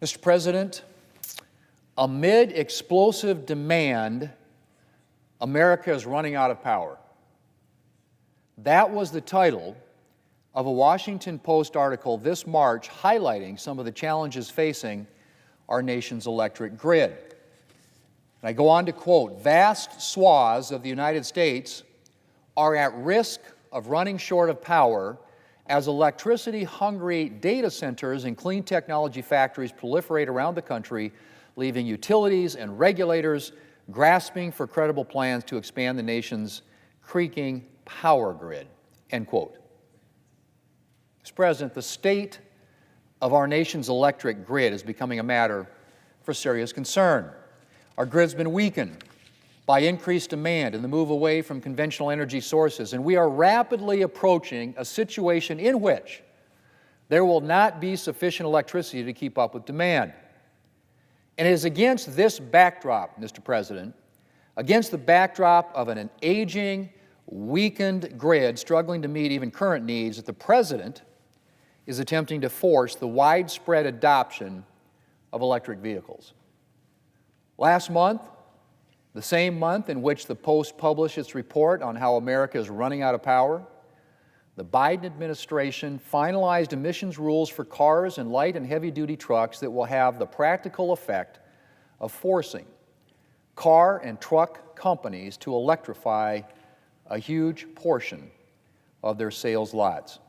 Mr. President, amid explosive demand, America is running out of power. That was the title of a Washington Post article this March highlighting some of the challenges facing our nation's electric grid. And I go on to quote, "Vast swaths of the United States are at risk of running short of power as electricity-hungry data centers and clean technology factories proliferate around the country, leaving utilities and regulators grasping for credible plans to expand the nation's creaking power grid," end quote. Mr. President, the state of our nation's electric grid is becoming a matter for serious concern. Our grid's been weakened by increased demand and the move away from conventional energy sources, and we are rapidly approaching a situation in which there will not be sufficient electricity to keep up with demand. And it is against this backdrop, Mr. President, against the backdrop of an aging, weakened grid struggling to meet even current needs, that the President is attempting to force the widespread adoption of electric vehicles. Last month, the same month in which the Post published its report on how America is running out of power, the Biden administration finalized emissions rules for cars and light and heavy-duty trucks that will have the practical effect of forcing car and truck companies to electrify a huge portion of their sales lots.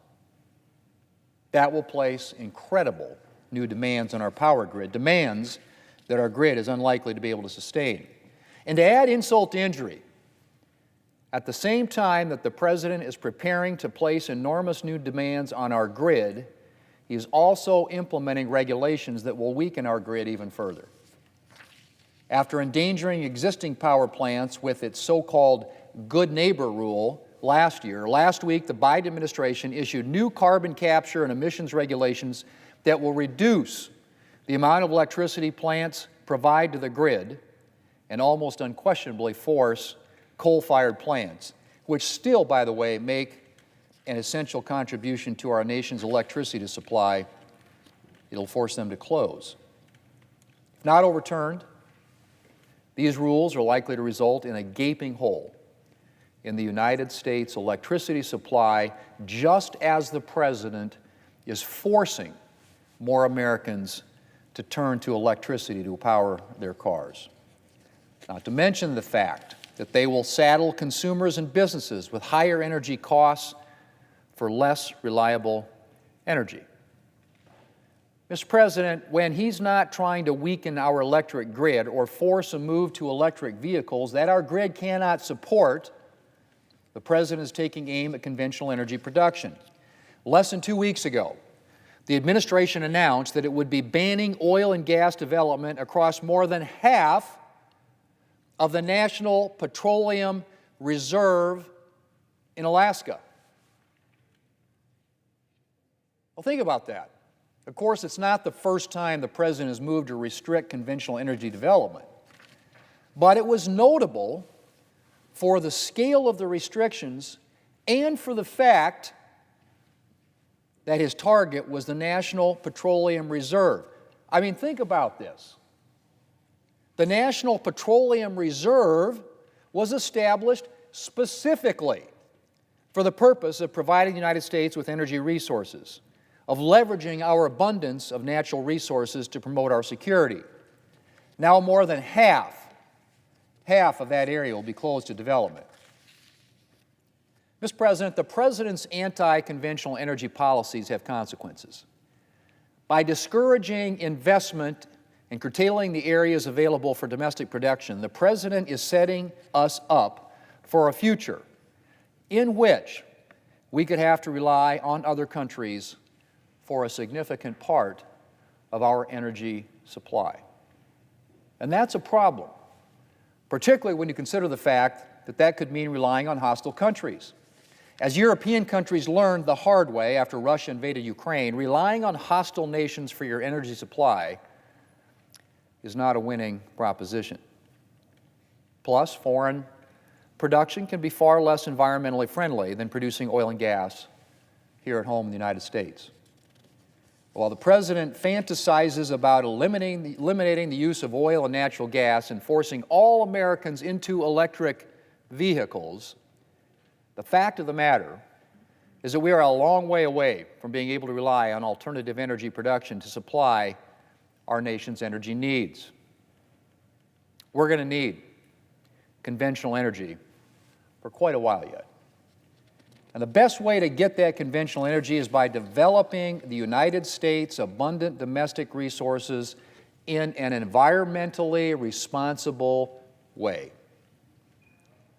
That will place incredible new demands on our power grid, demands that our grid is unlikely to be able to sustain. And to add insult to injury, at the same time that the President is preparing to place enormous new demands on our grid, he is also implementing regulations that will weaken our grid even further. After endangering existing power plants with its so-called good neighbor rule last week the Biden administration issued new carbon capture and emissions regulations that will reduce the amount of electricity plants provide to the grid and almost unquestionably force coal-fired plants, which still, by the way, make an essential contribution to our nation's electricity supply. It'll force them to close. If not overturned, these rules are likely to result in a gaping hole in the United States electricity supply, just as the President is forcing more Americans to turn to electricity to power their cars. Not to mention the fact that they will saddle consumers and businesses with higher energy costs for less reliable energy. Mr. President, when he's not trying to weaken our electric grid or force a move to electric vehicles that our grid cannot support, the President is taking aim at conventional energy production. Less than 2 weeks ago, the administration announced that it would be banning oil and gas development across more than half of the National Petroleum Reserve in Alaska. Well, think about that. Of course, it's not the first time the President has moved to restrict conventional energy development, but it was notable for the scale of the restrictions and for the fact that his target was the National Petroleum Reserve. I mean, think about this. The National Petroleum Reserve was established specifically for the purpose of providing the United States with energy resources, of leveraging our abundance of natural resources to promote our security. Now more than half of that area will be closed to development. Mr. President, the President's anti-conventional energy policies have consequences. By discouraging investment and curtailing the areas available for domestic production, the President is setting us up for a future in which we could have to rely on other countries for a significant part of our energy supply. And that's a problem, particularly when you consider the fact that that could mean relying on hostile countries. As European countries learned the hard way after Russia invaded Ukraine, relying on hostile nations for your energy supply is not a winning proposition. Plus, foreign production can be far less environmentally friendly than producing oil and gas here at home in the United States. While the President fantasizes about eliminating the use of oil and natural gas and forcing all Americans into electric vehicles, the fact of the matter is that we are a long way away from being able to rely on alternative energy production to supply our nation's energy needs. We're going to need conventional energy for quite a while yet. And the best way to get that conventional energy is by developing the United States' abundant domestic resources in an environmentally responsible way.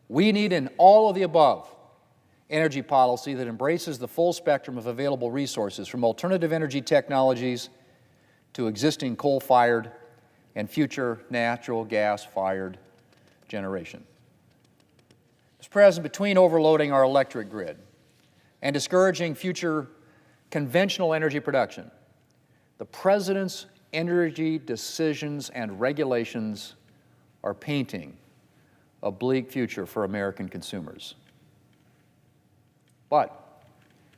We need an all-of-the-above energy policy that embraces the full spectrum of available resources, from alternative energy technologies to existing coal-fired and future natural gas-fired generation. Mr. President, between overloading our electric grid and discouraging future conventional energy production, the President's energy decisions and regulations are painting a bleak future for American consumers. But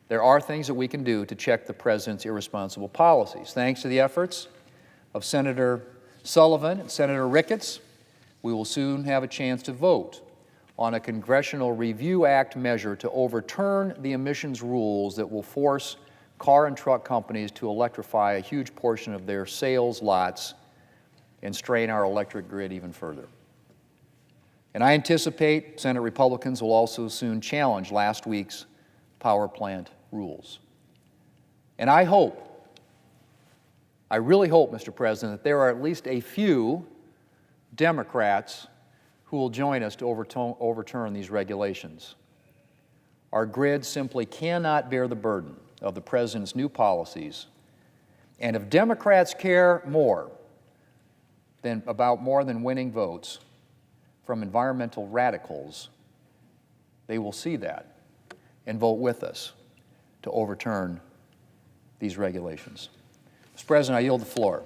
there are things that we can do to check the President's irresponsible policies. Thanks to the efforts of Senator Sullivan and Senator Ricketts, we will soon have a chance to vote on a Congressional Review Act measure to overturn the emissions rules that will force car and truck companies to electrify a huge portion of their sales lots and strain our electric grid even further. And I anticipate Senate Republicans will also soon challenge last week's power plant rules. And I really hope, Mr. President, that there are at least a few Democrats who will join us to overturn these regulations. Our grid simply cannot bear the burden of the President's new policies. And if Democrats care more than winning votes from environmental radicals, they will see that and vote with us to overturn these regulations. Mr. President, I yield the floor.